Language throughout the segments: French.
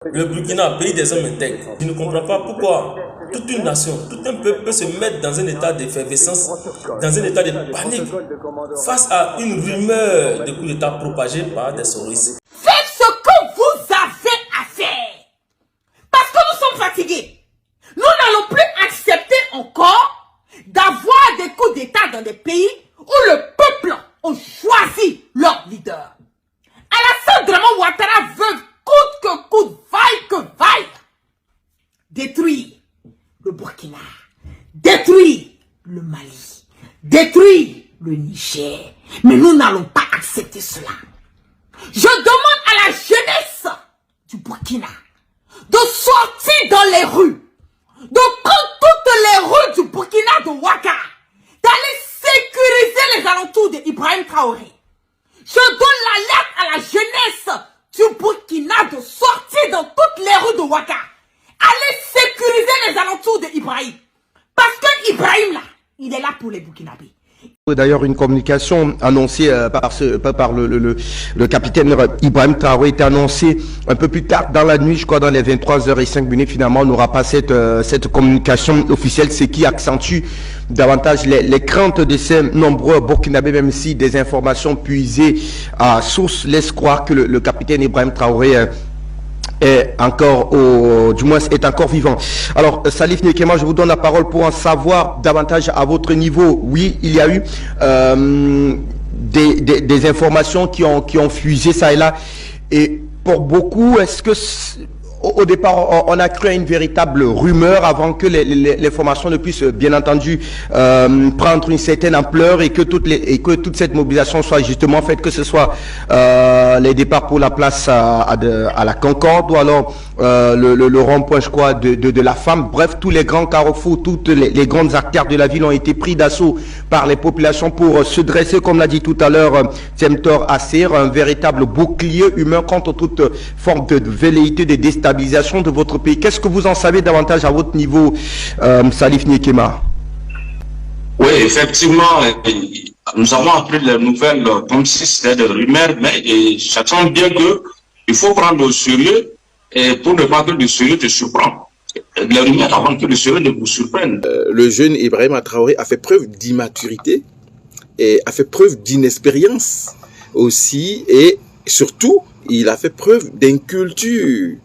Le Burkina, pays des hommes intègres, je ne comprends pas pourquoi toute une nation, tout un peuple peut se mettre dans un état d'effervescence, dans un état de panique, face à une rumeur de coup d'État propagée par des terroristes. Faites ce que vous avez à faire. Parce que nous sommes fatigués. Nous n'allons plus accepter encore d'avoir des coups d'État dans des pays où le peuple a choisi leur leader. Alassane Draman Ouattara veut coûte que coûte, vaille que vaille, détruire le Burkina, détruire le Mali, détruire le Niger. Mais nous n'allons pas accepter cela. Je demande à la jeunesse du Burkina de sortir dans les rues, de prendre toutes les rues du Burkina de Ouaga, d'aller sécuriser les alentours d'Ibrahim Traoré. Je donne l'alerte à la jeunesse du Burkina de sortir dans toutes les rues de Ouaga. Allez sécuriser les alentours d'Ibrahim. Parce que Ibrahim là, il est là pour les Burkinabés. D'ailleurs, une communication annoncée par le capitaine Ibrahim Traoré était annoncée un peu plus tard dans la nuit, je crois dans les 23h05. Finalement, on n'aura pas cette communication officielle, ce qui accentue davantage les craintes de ces nombreux Burkinabés, même si des informations puisées à source laissent croire que le capitaine Ibrahim Traoré est encore, du moins est encore vivant. Alors Salif Nekema, je vous donne la parole pour en savoir davantage à votre niveau. Oui, il y a eu des informations qui ont fusé ça et là, et pour beaucoup, est-ce que au départ, on a cru à une véritable rumeur avant que l'information ne puisse, bien entendu, prendre une certaine ampleur et que toute cette mobilisation soit justement faite, que ce soit les départs pour la place à la Concorde ou alors le rond-point, je crois, de la Femme. Bref, tous les grands carrefours, toutes les grandes artères de la ville ont été pris d'assaut par les populations pour se dresser, comme l'a dit tout à l'heure Tiemtor Assir, un véritable bouclier humain contre toute forme de velléité de déstabilisation de votre pays. Qu'est-ce que vous en savez davantage à votre niveau, Salif Nekema? Oui, effectivement, nous avons appris les nouvelles comme si c'était des rumeurs, mais j'attends bien qu'il faut prendre au sérieux et pour ne pas que le sérieux te surprend. Les rumeurs avant que le sérieux ne vous surprenne. Le jeune Ibrahim Traoré a fait preuve d'immaturité et a fait preuve d'inexpérience aussi, et surtout, il a fait preuve d'inculture.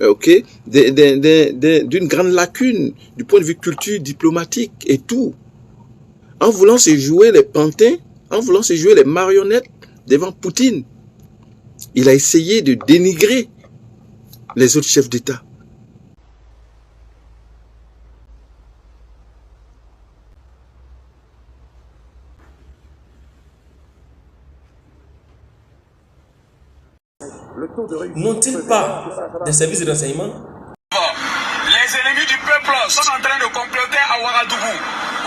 Ok, d'une grande lacune du point de vue culture diplomatique et tout. En voulant se jouer les pantins, en voulant se jouer les marionnettes devant Poutine, il a essayé de dénigrer les autres chefs d'État. N'ont-ils pas des services de renseignement? Les ennemis du peuple sont en train de comploter à Ouagadougou,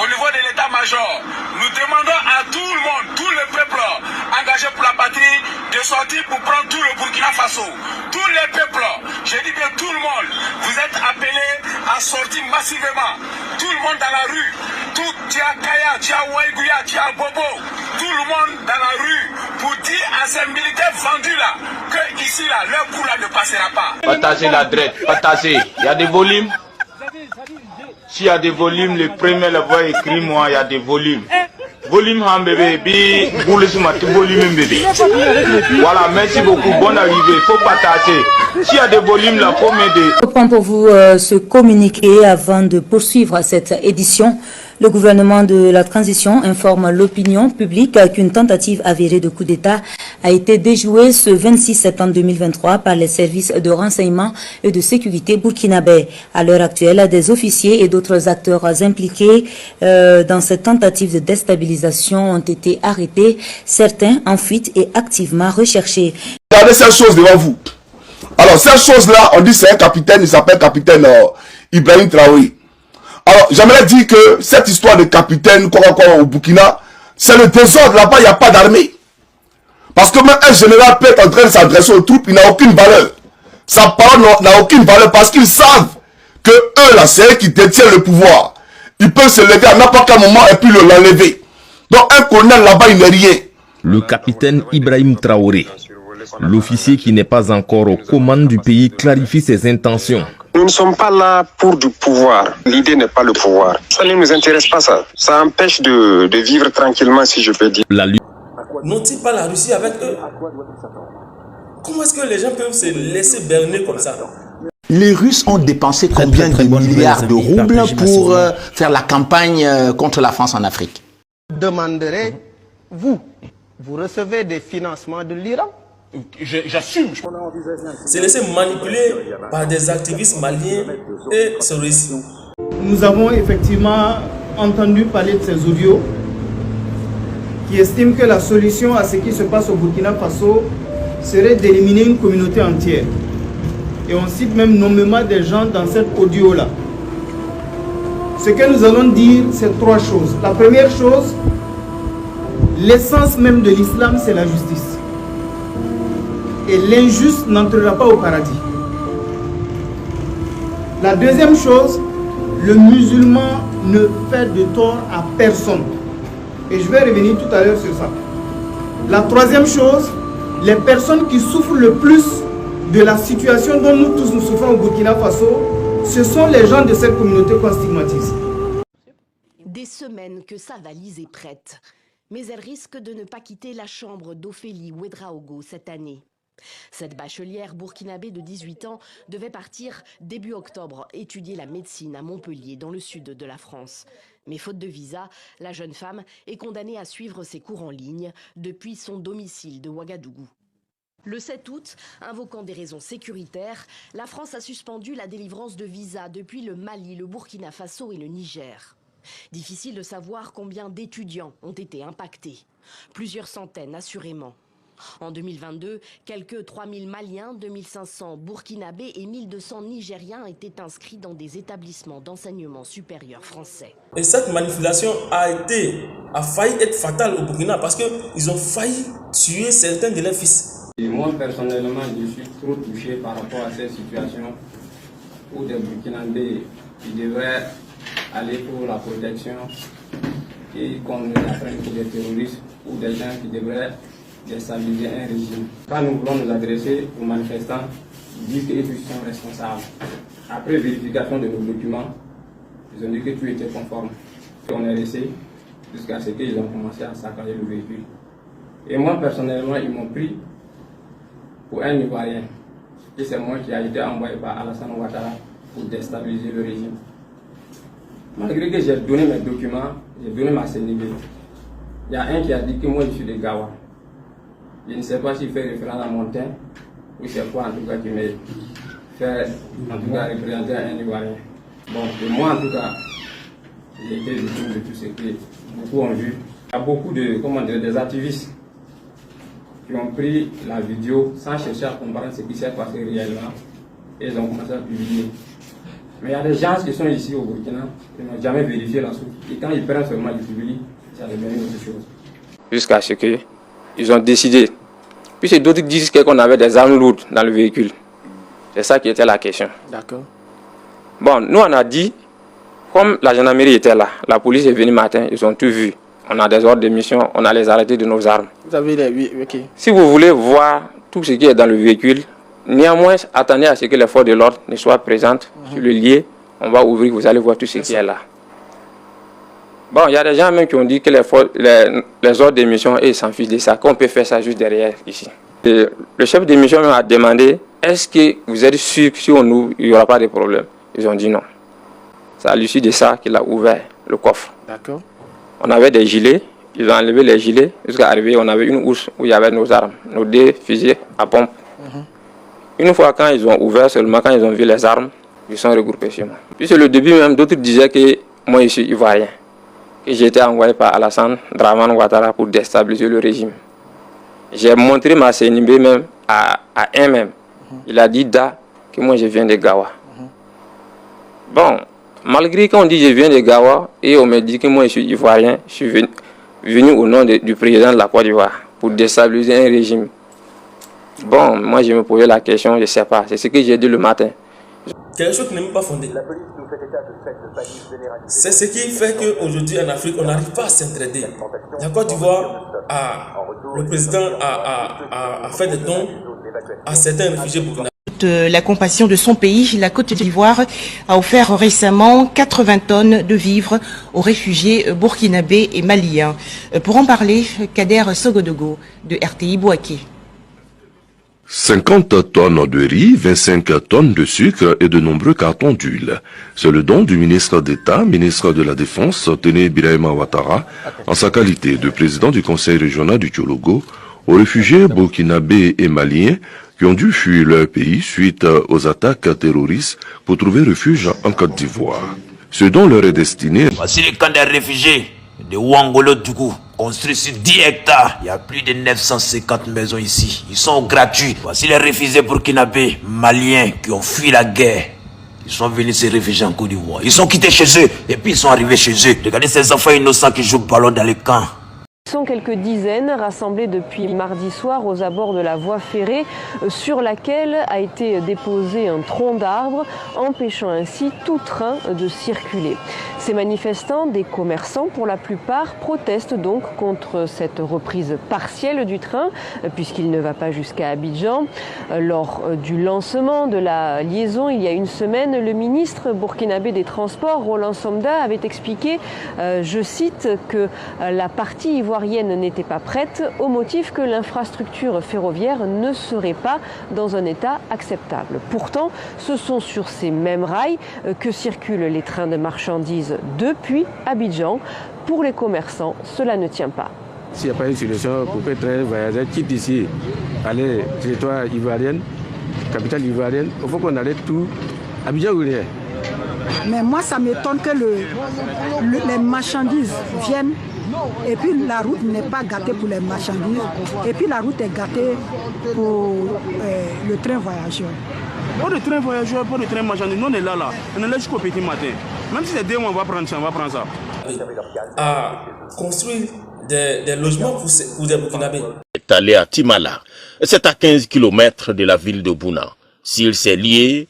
au niveau de l'état-major. Nous demandons à tout le monde, tout le peuple engagé pour la patrie, de sortir pour prendre tout le Burkina Faso. Tous les peuples, je dis bien tout le monde, vous êtes appelés à sortir massivement. Tout le monde dans la rue, tout Tia Kaya, Tia Ouaïgouya, Tia Bobo, tout le monde dans la rue pour dire à ces militaires vendus là que ici là, leur coup là ne passera pas. Partagez la drette, partagez. Il y a des volumes. S'il y a des volumes, le premier le voix écrit moi, il y a des volumes. Volume han bébé, bi boule sur ma volume bébé. Voilà, merci beaucoup, bonne arrivée, faut partager. S'il y a des volumes là, faut m'aider. Je prends pour vous ce communiqué avant de poursuivre cette édition. Le gouvernement de la transition informe l'opinion publique qu'une tentative avérée de coup d'État a été déjouée ce 26 septembre 2023 par les services de renseignement et de sécurité burkinabais. À l'heure actuelle, des officiers et d'autres acteurs impliqués dans cette tentative de déstabilisation ont été arrêtés, certains en fuite et activement recherchés. Regardez cette chose devant vous. Alors, cette chose-là, on dit c'est un capitaine, il s'appelle capitaine Ibrahim Traoré. Alors, j'aimerais dire que cette histoire de capitaine au Burkina, c'est le désordre. Là-bas, il n'y a pas d'armée. Parce que même un général peut être en train de s'adresser aux troupes, il n'a aucune valeur. Sa parole n'a aucune valeur parce qu'ils savent que eux, là, c'est eux qui détiennent le pouvoir. Ils peuvent se lever à n'importe quel moment et puis l'enlever. Donc, un colonel là-bas, il n'est rien. Le capitaine Ibrahim Traoré L'officier qui n'est pas encore aux commandes du pays clarifie ses intentions. Nous ne sommes pas là pour du pouvoir. L'idée n'est pas le pouvoir. Ça ne nous intéresse pas ça. Ça empêche de vivre tranquillement, si je peux dire. N'ont-ils pas la Russie avec eux? Comment est-ce que les gens peuvent se laisser berner comme ça? Les Russes ont dépensé combien de milliards de roubles pour faire la campagne contre la France en Afrique? Demanderait, vous recevez des financements de l'Iran? J'assume. Se laisser manipuler par des activistes maliens et se réussir. Nous avons effectivement entendu parler de ces audios qui estiment que la solution à ce qui se passe au Burkina Faso serait d'éliminer une communauté entière. Et on cite même nommément des gens dans cet audio-là. Ce que nous allons dire, c'est trois choses. La première chose, l'essence même de l'islam, c'est la justice. Et l'injuste n'entrera pas au paradis. La deuxième chose, le musulman ne fait de tort à personne. Et je vais revenir tout à l'heure sur ça. La troisième chose, les personnes qui souffrent le plus de la situation dont nous tous nous souffrons au Burkina Faso, ce sont les gens de cette communauté qu'on stigmatise. Des semaines que sa valise est prête, mais elle risque de ne pas quitter la chambre d'Ophélie Ouedraogo cette année. Cette bachelière burkinabé de 18 ans devait partir début octobre étudier la médecine à Montpellier, dans le sud de la France. Mais faute de visa, la jeune femme est condamnée à suivre ses cours en ligne depuis son domicile de Ouagadougou. Le 7 août, invoquant des raisons sécuritaires, la France a suspendu la délivrance de visas depuis le Mali, le Burkina Faso et le Niger. Difficile de savoir combien d'étudiants ont été impactés. Plusieurs centaines, assurément. En 2022, quelques 3000 Maliens, 2500 Burkinabés et 1200 Nigériens étaient inscrits dans des établissements d'enseignement supérieur français. Et cette manipulation a failli être fatale au Burkina parce qu'ils ont failli tuer certains de leurs fils. Et moi personnellement, je suis trop touché par rapport à cette situation où des Burkinabés qui devraient aller pour la protection et qu'on les apprenne pour des terroristes ou des gens qui devraient déstabiliser un régime. Quand nous voulons nous adresser aux manifestants, ils disent qu'ils sont responsables. Après vérification de nos documents, ils ont dit que tout était conforme. On est resté jusqu'à ce qu'ils ont commencé à saccager le véhicule. Et moi personnellement, ils m'ont pris pour un Ivoirien. Et c'est moi qui ai été envoyé par Alassane Ouattara pour déstabiliser le régime. Malgré que j'ai donné mes documents, j'ai donné ma CNIB, il y a un qui a dit que moi je suis de Gawa. Je ne sais pas s'il fait référence à Montagne ou c'est quoi en tout cas qui me fait en tout cas représenter un Ivoirien. Bon, et moi en tout cas, j'ai été victime de tout ce que beaucoup ont vu. Il y a beaucoup de, des activistes qui ont pris la vidéo sans chercher à comprendre ce qui s'est passé réellement et ils ont commencé à publier. Mais il y a des gens qui sont ici au Burkina qui n'ont jamais vérifié la source. Et quand ils prennent seulement du public, ça devient une autre chose. Jusqu'à ce qu'ils ont décidé. Puis d'autres disent qu'on avait des armes lourdes dans le véhicule. C'est ça qui était la question. D'accord. Bon, nous on a dit, comme la gendarmerie était là, la police est venue matin, ils ont tout vu. On a des ordres de mission, on a les arrêtés de nos armes. Vous avez les... Oui, ok. Si vous voulez voir tout ce qui est dans le véhicule, néanmoins, attendez à ce que les forces de l'ordre ne soient présentes sur le lieu. On va ouvrir, vous allez voir tout ce qui est là. Bon, il y a des gens même qui ont dit que les ordres de mission, ils s'en fichent de ça, qu'on peut faire ça juste derrière, ici. Et le chef de mission a demandé, est-ce que vous êtes sûr que si on ouvre, il n'y aura pas de problème? Ils ont dit non. C'est à l'issue de ça qu'il a ouvert le coffre. D'accord. On avait des gilets, ils ont enlevé les gilets, jusqu'à arriver, on avait une housse où il y avait nos armes, nos 2 fusils à pompe. Une fois quand ils ont ouvert, seulement quand ils ont vu les armes, ils sont regroupés chez moi. Puis c'est le début même, d'autres disaient que moi je suis ivoirien, que j'ai été envoyé par Alassane Ouattara pour déstabiliser le régime. J'ai montré ma CNIB même à un même. Il a dit que moi je viens de Gawa. Bon, malgré qu'on dit que je viens de Gawa et on me dit que moi je suis ivoirien, je suis venu au nom du président de la Côte d'Ivoire pour déstabiliser un régime. Bon, moi je me posais la question, je ne sais pas. C'est ce que j'ai dit le matin. quelque chose qui n'est même pas fondé. C'est ce qui fait qu'aujourd'hui en Afrique, on n'arrive pas à s'entraider. La Côte d'Ivoire, le président a fait des dons à certains réfugiés burkinabés. La compassion de son pays, la Côte d'Ivoire a offert récemment 80 tonnes de vivres aux réfugiés burkinabés et maliens. Pour en parler, Kader Sogodogo de RTI Bouaké. 50 tonnes de riz, 25 tonnes de sucre et de nombreux cartons d'huile. C'est le don du ministre d'État, ministre de la Défense, Téné Birahima Ouattara, en sa qualité de président du conseil régional du Tchologo, aux réfugiés burkinabés et maliens qui ont dû fuir leur pays suite aux attaques terroristes pour trouver refuge en Côte d'Ivoire. Ce don leur est destiné. Voici les camps des réfugiés de Ouangolo Dougou, construits sur 10 hectares. Il y a plus de 950 maisons ici. Ils sont gratuits. Voici les réfugiés burkinabés, maliens qui ont fui la guerre. Ils sont venus se réfugier en Côte d'Ivoire. Ils sont quittés chez eux et puis ils sont arrivés chez eux. Regardez ces enfants innocents qui jouent au ballon dans les camps. Ils sont quelques dizaines rassemblés depuis mardi soir aux abords de la voie ferrée sur laquelle a été déposé un tronc d'arbre, empêchant ainsi tout train de circuler. Ces manifestants, des commerçants pour la plupart, protestent donc contre cette reprise partielle du train puisqu'il ne va pas jusqu'à Abidjan. Lors du lancement de la liaison il y a une semaine, le ministre burkinabé des Transports, Roland Somda, avait expliqué, je cite, que la partie ivoirienne n'était pas prête au motif que l'infrastructure ferroviaire ne serait pas dans un état acceptable. Pourtant, ce sont sur ces mêmes rails que circulent les trains de marchandises depuis Abidjan. Pour les commerçants, cela ne tient pas. S'il n'y a pas une solution pour que les trains voyageurs quittent ici, aller territoire ivoirienne, capitale ivoirienne, il faut qu'on allait tout Abidjan ou rien. Mais moi, ça m'étonne que les marchandises viennent et puis la route n'est pas gâtée pour les marchandises et puis la route est gâtée pour le train voyageur. Pas de train voyageur, pas de train marchandise, nous on est là, on est là jusqu'au petit matin. Même si c'est 2 mois, on va prendre ça, À construire des logements pour des Burkinabés. Est allé à Timala. C'est à 15 km de la ville de Bouna. S'il s'est lié,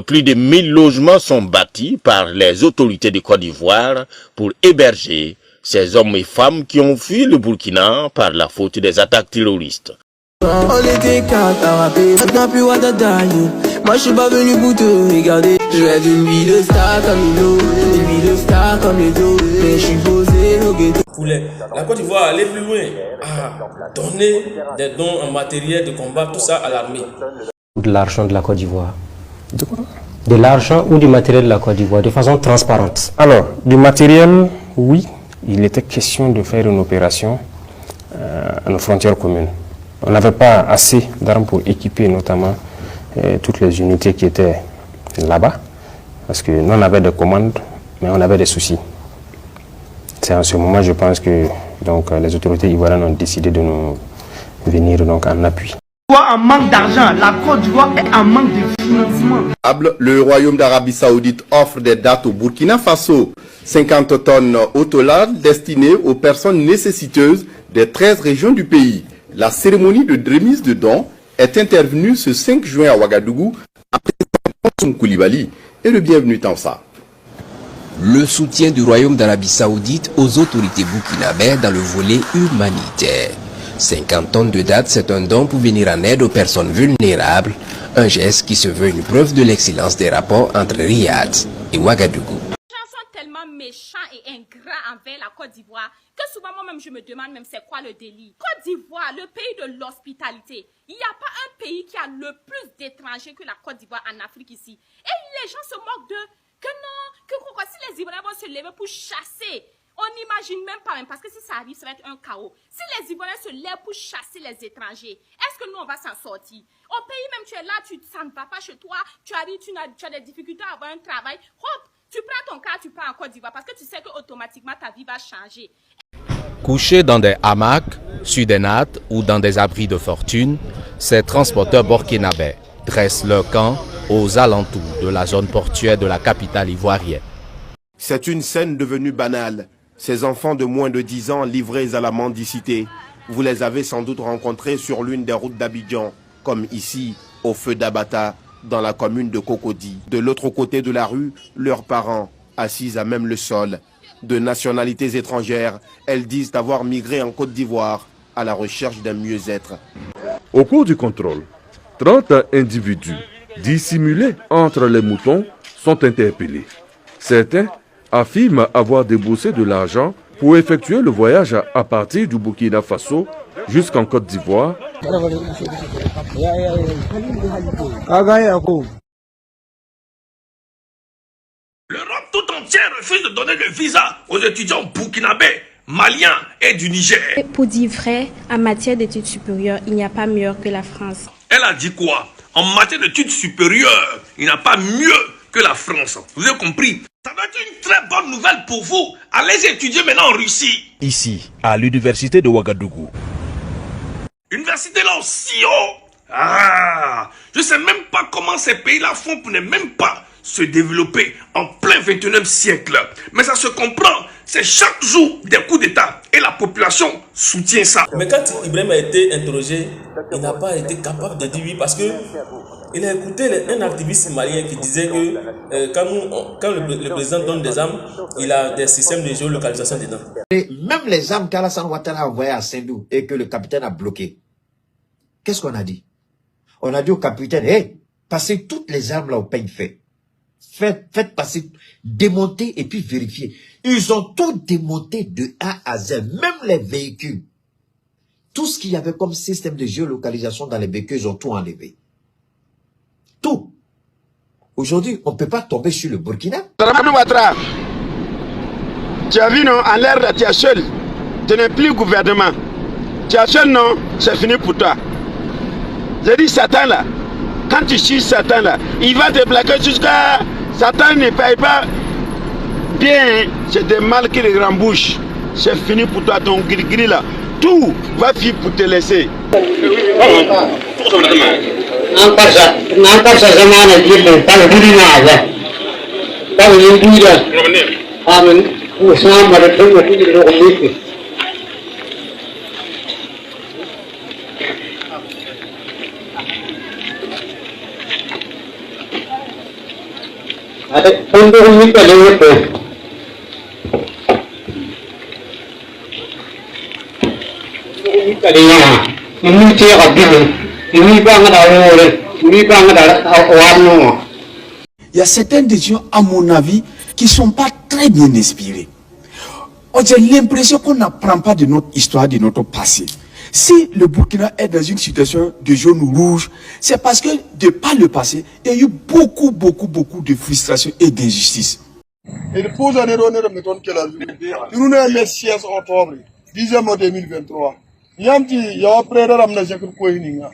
plus de 1000 logements sont bâtis par les autorités de Côte d'Ivoire pour héberger ces hommes et femmes qui ont fui le Burkina par la faute des attaques terroristes. On était 4 à rapper, maintenant plus what moi je suis pas venu pour te regarder. Je rêve d'une vie de star comme Milo, une vie de star comme les autres. Mais je suis posé au ghetto. Pour la Côte d'Ivoire aller plus loin, à donner des dons en matériel de combat, tout ça à l'armée. De l'argent de la Côte d'Ivoire. De quoi? De l'argent ou du matériel de la Côte d'Ivoire, de façon transparente. Alors, du matériel, oui. Il était question de faire une opération à nos frontières communes. On n'avait pas assez d'armes pour équiper notamment toutes les unités qui étaient là-bas, parce que nous on avait des commandes, mais on avait des soucis. C'est en ce moment, je pense que donc, les autorités ivoiriennes ont décidé de nous venir donc, en appui. En manque d'argent, la Côte d'Ivoire est en manque de financement. Le Royaume d'Arabie Saoudite offre des dates au Burkina Faso. 50 tonnes au total destinées aux personnes nécessiteuses des 13 régions du pays. La cérémonie de remise de dons est intervenue ce 5 juin à Ouagadougou après Son Koulibaly et le bienvenu Tansa. Le soutien du Royaume d'Arabie Saoudite aux autorités burkinabées dans le volet humanitaire. 50 tonnes de dattes, c'est un don pour venir en aide aux personnes vulnérables, un geste qui se veut une preuve de l'excellence des rapports entre Riyad et Ouagadougou. Les gens sont tellement méchants et ingrats envers la Côte d'Ivoire que souvent moi-même je me demande même c'est quoi le délit. Côte d'Ivoire, le pays de l'hospitalité. Il n'y a pas un pays qui a le plus d'étrangers que la Côte d'Ivoire en Afrique ici. Et les gens se moquent d'eux. Que non, que si les Ivoiriens vont se lever pour chasser, on n'imagine même pas, parce que si ça arrive, ça va être un chaos. Si les Ivoiriens se lèvent pour chasser les étrangers, est-ce que nous, on va s'en sortir? Au pays même, tu es là, ça ne va pas chez toi, tu arrives, tu as des difficultés à avoir un travail. Hop, tu prends ton cas, tu pars en Côte d'Ivoire, parce que tu sais qu'automatiquement, ta vie va changer. Couchés dans des hamacs, sur des nattes ou dans des abris de fortune, ces transporteurs burkinabés dressent leur camp aux alentours de la zone portuaire de la capitale ivoirienne. C'est une scène devenue banale. Ces enfants de moins de 10 ans livrés à la mendicité. Vous les avez sans doute rencontrés sur l'une des routes d'Abidjan, comme ici, au feu d'Abata, dans la commune de Cocody. De l'autre côté de la rue, leurs parents, assis à même le sol. De nationalités étrangères, elles disent avoir migré en Côte d'Ivoire à la recherche d'un mieux-être. Au cours du contrôle, 30 individus dissimulés entre les moutons sont interpellés. Certains affirment avoir déboursé de l'argent pour effectuer le voyage à partir du Burkina Faso jusqu'en Côte d'Ivoire. L'Europe tout entière refuse de donner le visa aux étudiants burkinabés, maliens et du Niger. Pour dire vrai, en matière d'études supérieures, il n'y a pas mieux que la France. Elle a dit quoi? En matière d'études supérieures, il n'y a pas mieux que la France. Vous avez compris? Ça va être une très bonne nouvelle pour vous. Allez étudier maintenant en Russie. Ici, à l'université de Ouagadougou. Université là aussi haut. Ah, je ne sais même pas comment ces pays-là font pour ne même pas se développer en plein 21e siècle. Mais ça se comprend. C'est chaque jour des coups d'État et la population soutient ça. Mais quand Ibrahim a été interrogé, il n'a pas été capable de dire oui parce que il a écouté un activiste malien qui disait que quand le président donne des armes, il a des systèmes de géolocalisation dedans. Et même les armes qu'Alassane Ouattara a envoyées à Sendou et que le capitaine a bloquées, qu'est-ce qu'on a dit? On a dit au capitaine, hey, passez toutes les armes là au peigne fait. Faites passer, démonter et puis vérifier. Ils ont tout démonté de A à Z, même les véhicules. Tout ce qu'il y avait comme système de géolocalisation dans les véhicules, ils ont tout enlevé. Tout. Aujourd'hui, on ne peut pas tomber sur le Burkina. Tu as vu, non, en l'air, tu es seul. Tu n'es plus gouvernement. Tu es seul, non, c'est fini pour toi. J'ai dit, Satan là, quand tu suis Satan là, il va te plaquer jusqu'à... Satan ne paye pas bien, c'est des mal qui les rembouchent. C'est fini pour toi, ton gris-gris là. Tout va finir pour te laisser. Il y a certaines décisions, à mon avis, qui ne sont pas très bien inspirées. J'ai l'impression qu'on n'apprend pas de notre histoire, de notre passé. Si le Burkina est dans une situation de jaune ou rouge, c'est parce que, de par le passé, il y a eu beaucoup de frustration et d'injustice. Il faut en donner le méthode que la vie. Nous sommes le 16 octobre, 10e mois 2023. Yamti, il y a un prêtre à la Jakul Kohininga.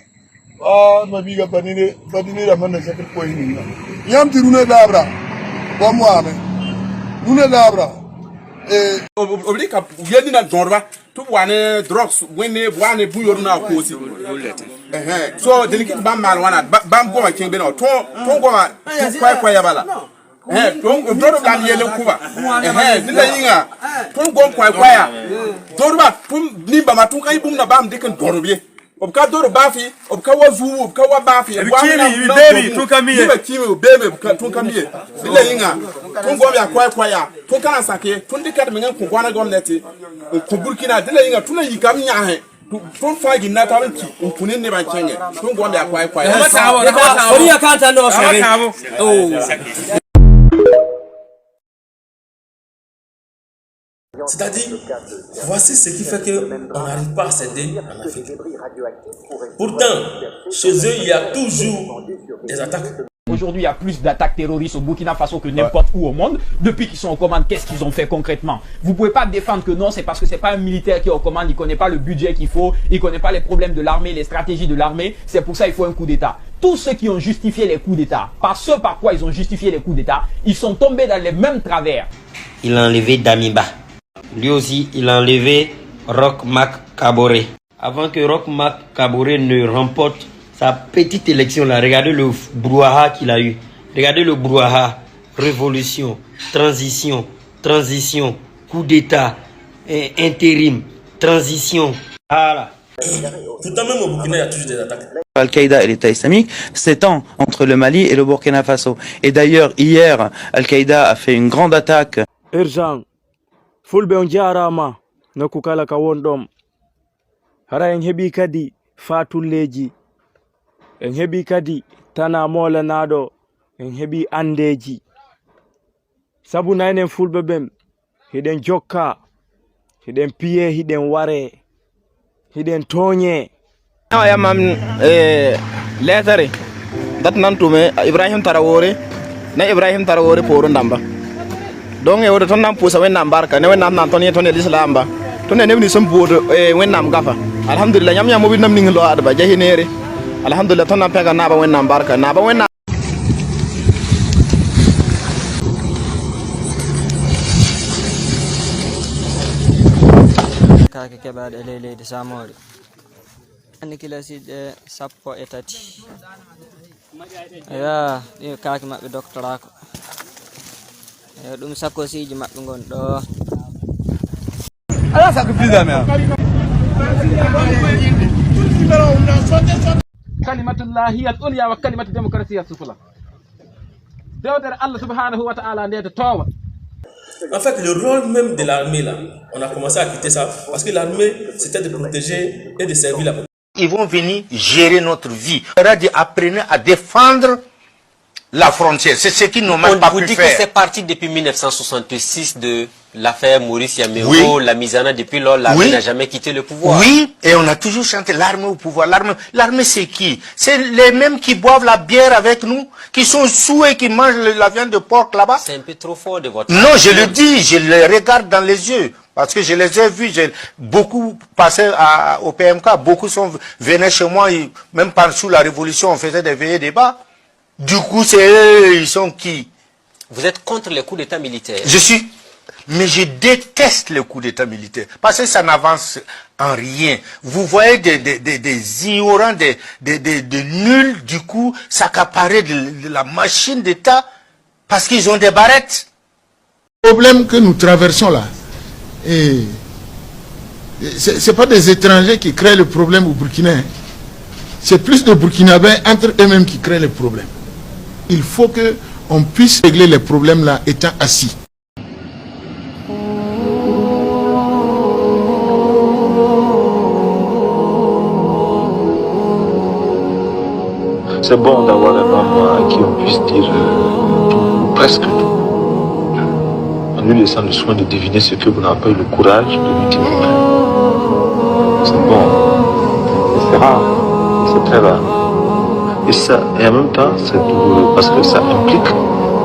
Ah, ma biga banine la manne Jakul Kohininga. Yamti, nous sommes d'abra. Bon, moi, nous sommes d'abra. Oblique, vous avez dit dans Dorba, tout wane drugs, wane bouillon na kosi. So, delicate bam malwana, bam go king beno, ton go kwa yabala. Ton brodo la yele kuba. Dina yinga, ton go kwa ya. Dorba, pum nimba matunga ibum na bam diken dorobie. Obka doro bafi, obka wazu, obka wa bafi. Baby, ton kamiye. Baby, ton kamiye. Dina yinga, ton go ya kwa ya. Ton kana sake, ton dikat mengen ko gwana gomnati. Ko Burkina dina yinga tuna yikam nyahe. Ton fagi na tawanki, kunin ne ban kenge. Ton go ya kwa ya. Ori akanta no sere. Oh. C'est-à-dire, voici ce qui fait qu'on n'arrive pas à s'aider en Afrique. Pourtant, chez eux, il y a toujours des attaques. Aujourd'hui, il y a plus d'attaques terroristes au Burkina Faso que n'importe où au monde. Depuis qu'ils sont aux commandes, qu'est-ce qu'ils ont fait concrètement? Vous ne pouvez pas défendre que non, c'est parce que c'est pas un militaire qui est aux commandes, il ne connaît pas le budget qu'il faut, il ne connaît pas les problèmes de l'armée, les stratégies de l'armée. C'est pour ça qu'il faut un coup d'État. Tous ceux qui ont justifié les coups d'État, par ce par quoi ils ont justifié les coups d'État, ils sont tombés dans les mêmes travers. Il a enlevé Damiba. Lui aussi, il a enlevé Roch Marc Kaboré. Avant que Roch Marc Kaboré ne remporte sa petite élection là, regardez le brouhaha qu'il a eu. Regardez le brouhaha. Révolution, transition, coup d'État, intérim, transition. Voilà. Pourtant, même au Burkina, il y a toujours des attaques. Al-Qaïda et l'État islamique s'étend entre le Mali et le Burkina Faso. Et d'ailleurs, hier, Al-Qaïda a fait une grande attaque. Urgent. Fulbe on jarama na kukala ka wondom. Hara en hebi kadi fatulleji. En hebi kadi tana mola nado. En hebi andeji. Sabu nainen fulbe bem. Hiden jokka. Hiden piye, hiden ware. Hiden tonye. Ya mam letare dat nan tume Ibrahim Tarawore na Ibrahim Tarawore poro ndamba donc e wodo ton nam pusa wen nam barka ne wen nam nan ton yeton l'islam ba ton ne ni som bodo wen nam gafa alhamdulillah nyam nyam mo bi nam ningi lo adba jahinere alhamdulillah ton nam pega na ba wen nam barka na ba wen nam ka keɓaɗe e leydi Samori ni kila sidde sappo e tati ya ɗi kaaki maɓɓe doctorako ɗum sakosiji maɓɓe gon ɗo ala sakko fisame kalimatullahi al-ulya wa kalimatu démocratie sufla dewdere Allah subhanahu wa ta'ala nde to towa. En fait, le rôle même de l'armée, là, on a commencé à quitter ça parce que l'armée, c'était de protéger et de servir la population. Ils vont venir gérer notre vie. Apprenez à défendre la frontière. C'est ce qu'ils n'ont même pas pu faire. On vous dit que c'est parti depuis 1966 de l'affaire Maurice Yamero, oui. La Misana. Depuis lors, l'armée n'a jamais quitté le pouvoir. Oui, et on a toujours chanté l'armée au pouvoir. L'armée, c'est qui? C'est les mêmes qui boivent la bière avec nous, qui sont sous et qui mangent la viande de porc là-bas. C'est un peu trop fort de votre Non, je le dis, je les regarde dans les yeux. Parce que je les ai vus, beaucoup passaient au PMK, beaucoup venaient chez moi, même sous la Révolution, on faisait des veillées débats. Du coup, c'est eux, ils sont qui? Vous êtes contre les coups d'État militaires? Mais je déteste les coups d'État militaires, parce que ça n'avance en rien. Vous voyez des ignorants, des nuls, du coup, s'accaparer de la machine d'État, parce qu'ils ont des barrettes. Le problème que nous traversons là, c'est pas des étrangers qui créent le problème au Burkina. C'est plus de Burkinabés entre eux-mêmes qui créent les problèmes. Il faut qu'on puisse régler les problèmes là étant assis. C'est bon d'avoir un homme à qui on puisse dire tout, ou presque tout. En lui laissant le soin de deviner ce que vous n'avez pas eu le courage de lui dire vous-même. C'est bon, c'est rare, c'est très rare. Et en même temps, c'est douloureux parce que ça implique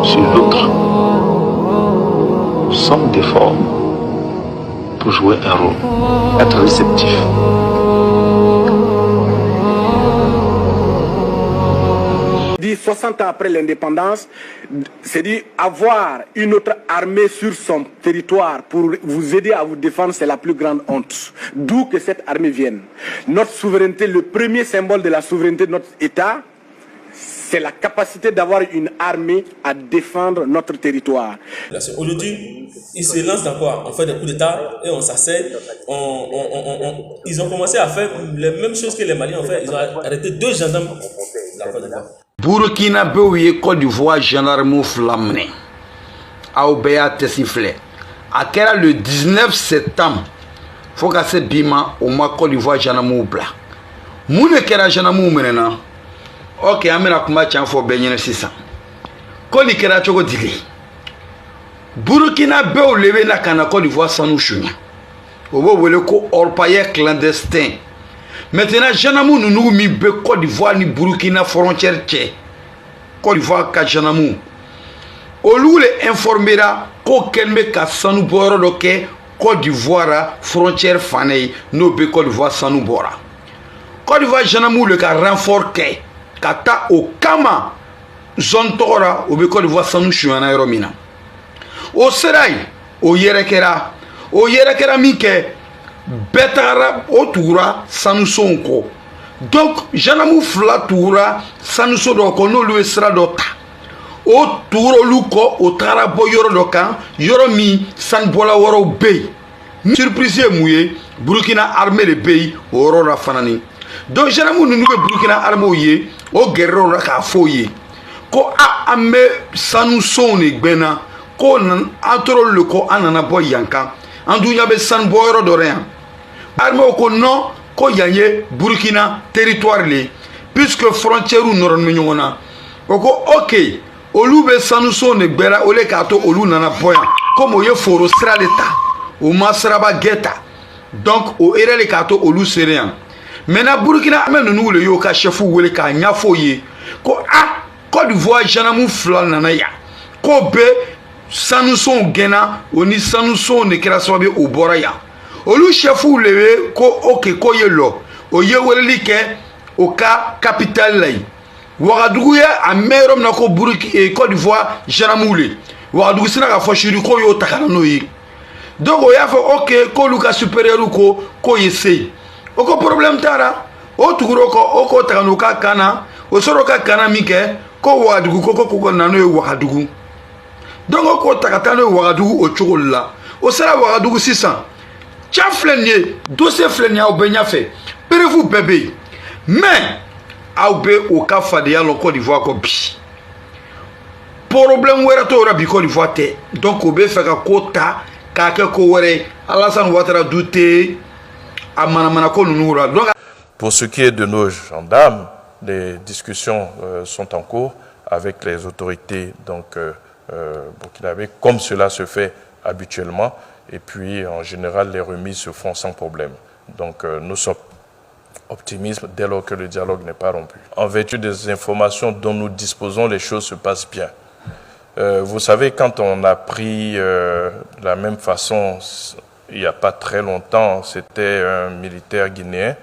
sur l'autre une somme d'efforts pour jouer un rôle, être réceptif. 60 ans après l'indépendance, c'est dire avoir une autre armée sur son territoire pour vous aider à vous défendre, c'est la plus grande honte. D'où que cette armée vienne. Notre souveraineté, le premier symbole de la souveraineté de notre État, c'est la capacité d'avoir une armée à défendre notre territoire. Aujourd'hui, ils se lancent dans quoi? On fait des coups d'État et on s'asseye. Ils ont commencé à faire les mêmes choses que les Maliens ont fait. Ils ont arrêté 2 gendarmes de la Côte d'Ivoire. Burkina Faso Côte d'Ivoire gendarme flamné. Aubéa Tessiflé. À quel le 19 septembre, faut que ce bima au mois Côte d'Ivoire gendarme bla. Moune kera gendarme maintenant. Ok, amena kuma chan fo benyene 600. Koli kera chogo digi. Burkina Faso levé na kana Côte d'Ivoire sans nous chunya. Obo wele ko orpaye clandestin. Maintenant, Janamou nous mis Côte d'Ivoire ni Burkina frontière tché. Côte d'Ivoire ka Janamou. Olu le informera ko kelme ka sanu boro doke Côte d'Ivoire frontière fanei no be Côte d'Ivoire sanu bora. Côte d'Ivoire Janamou le ka renfort ke kata o kama zone tora o be Côte d'Ivoire sanu chuana romina. O serai o yerekera mike Betara otura sanusonko. Donc, Janamou fla toura sanuso doko no lu esra dota. O turo luko o tarabo yoro dokan yoro mi sanbola woro bey. Surprise mouye Burkina armée de pays oro rafanani. donc Janamou nous Burkina armo ye o guerrero la ka foye ko a ame sanu sone gbena ko antoro le ko anana boy yankan andunya be san boyro do rien armo ko non ko yanye Burkina territoire le puisque frontière ou noron nyona ko OK olu be sanu sone gbera ole ka to olu nana boya comme o ye foro sra l'état o masraba geta donc o erele ka to olu serian maintenant Burkina amène nous le yo ka chef wele ka nyafo ye ko a Côte d'Ivoire Janamou flan nana ya ko be sanu son gena oni sanu son ne kera sobe o bora ya olu chef lewe ko OK ko ye lo o ye wele like o ka capital lay Ouagadougou ya a merom na ko Burkina Côte d'Ivoire Janamou le Ouagadougou sina ka fo shiri ko yo takana no yi donc o ya fa OK ko luka supérieur ko yese o ko problème tara o tuguro ko takano ka kana o soro ka kana mike ko Ouagadougou ko nano Ouagadougou donc ko takatano Ouagadougou o chogola o sera Ouagadougou 600 tia flenye dossier flenye o benya fait prévu bébé mais aube o ka fade ya lo Côte d'Ivoire ko bi problème wera to rabi Côte d'Ivoire te donc o be fa ka kota ka ke ko were Alassane Ouattara douté amana ko nunura donc pour ce qui est de nos gendarmes, les discussions sont en cours avec les autorités burkinabées, comme cela se fait habituellement. Et puis, en général, les remises se font sans problème. Donc, nous sommes optimistes dès lors que le dialogue n'est pas rompu. En vertu des informations dont nous disposons, les choses se passent bien. Vous savez, quand on a pris de la même façon, il n'y a pas très longtemps, c'était un militaire guinéen.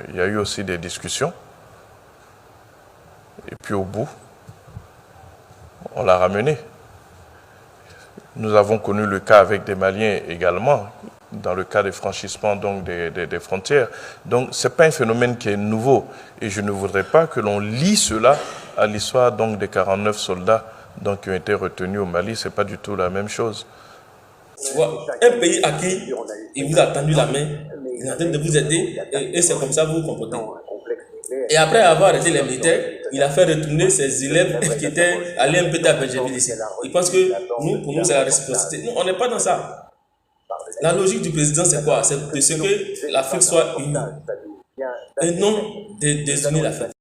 Il y a eu aussi des discussions. Et puis au bout, on l'a ramené. Nous avons connu le cas avec des Maliens également, dans le cas des franchissements donc des frontières. Donc ce n'est pas un phénomène qui est nouveau. Et je ne voudrais pas que l'on lie cela à l'histoire donc des 49 soldats donc, qui ont été retenus au Mali. Ce n'est pas du tout la même chose. Un pays à qui il vous a tendu la main, il est en train de vous aider et c'est comme ça que vous vous comportez. Et après avoir arrêté les militaires, il a fait retourner ses élèves qui étaient allés un peu à Benjerville ici. Il pense que nous, pour nous, c'est la réciprocité. Nous, on n'est pas dans ça. La logique du président, c'est quoi? C'est que l'Afrique soit unie et non désunir l'Afrique.